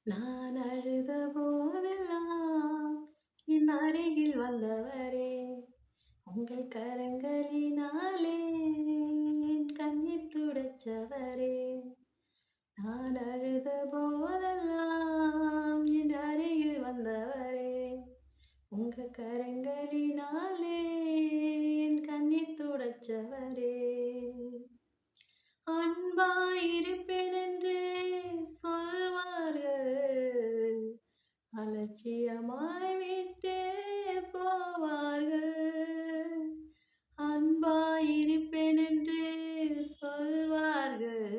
நான் அழுத போதெல்லாம் என் அருகில் வந்தவரே, உங்கள் கரங்களினாலே என் கண்ணீர் துடைச்சவரே. நான் அழுத போதெல்லாம் என் அருகில் வந்தவரே, உங்க கரங்களினாலே என் கண்ணீர் துடைச்சவரே. அன்பாயிருப்பேன் என்று சொல்வார்கள், அலட்சியமாய் விட்டு போவார்கள். அன்பாயிருப்பேன் என்று சொல்வார்கள்,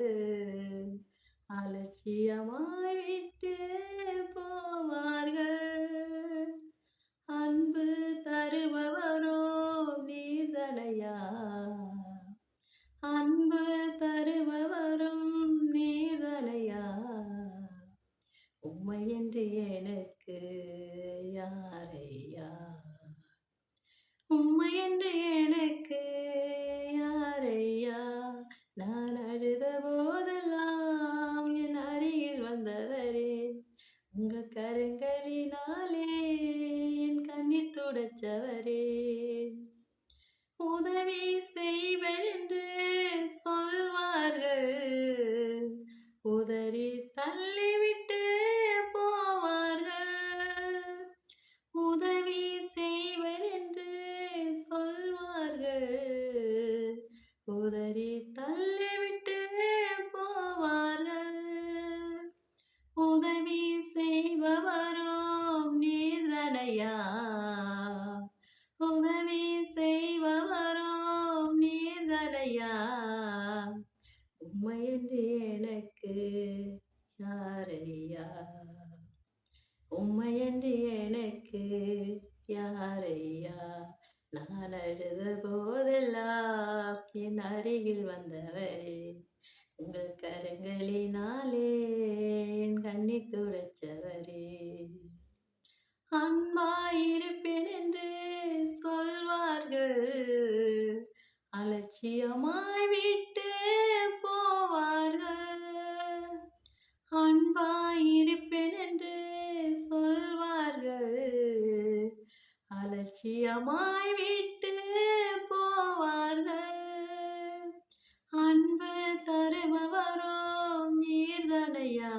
அலட்சியமாய் விட்டு போவார்கள். அன்பு தருபவரோ நீர்தனையா, அன்பு தருபவரும் நீர்தனையா. உம்மை என்று எனக்கு யாரையா, உம்மை என்று எனக்கு யாரையா. நான் அழுத போதெல்லாம் என் அருகில் வந்தவரே, உங்க கரங்களினாலே என் கண்ணீர் துடைச்சவரே. உதவி செய்வேன் என்று சொல்வார்கள், உதறி தள்ளிவிட்டு போவார்கள். உதவி செய்வேன் என்று சொல்வார்கள், உதறி தள்ளிவிட்டு போவார்கள். உதவி செய்பவரும் நீர்தனையா, உதவி செய்பவரும் நீர்தனையா. உம்மை என்று எனக்கு யாரையா, உம்மை என்று எனக்கு யாரையா. நான் அழுத போதெல்லாம் என் அருகில் வந்தவரே, உங்கள் கரங்களினாலே என் கண்ணீர் துடைச்சவரே. அன்பாயிருப்பேன் என்று சொல்வார்கள், அலட்சியமாய் விட்டு போவார்கள். அன்பாயிருப்பேன் என்று சொல்வார்கள், அலட்சியமாய் விட்டு போவார்கள். அன்பு தருபவரோ நீர்தனையா,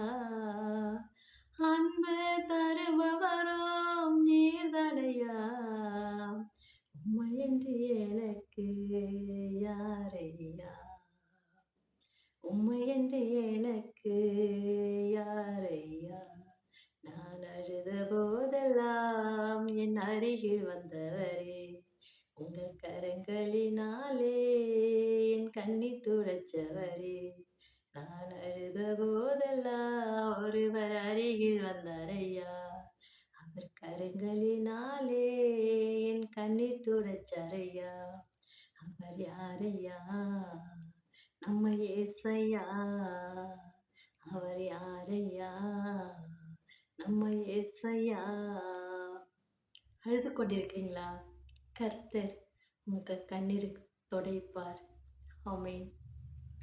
அன்பு தருபவரோ நீர்தனையா. உம்மை என்று எனக்கு யாரையா, உம்மை என்று எனக்கு யாரையா. நான் அழுத போதெல்லாம் என் அருகில் வந்தவரே, உங்கள் கரங்களினாலே என் கண்ணீர் துடைச்சவரே. நான் அழுத போதெல்லாம் ஒருவர் அருகில் வந்தாரையா, அவர் கரங்களினாலே என் கண்ணீர் துடைச்சாரையா. அவர் யாரையா, நம்ம ஏசையா. அவர் யாரையா, நம்ம ஏசையா. அழுது கொண்டிருக்கிறீங்களா? கர்த்தர் உங்கள் கண்ணீர் துடைப்பார். ஆமென்.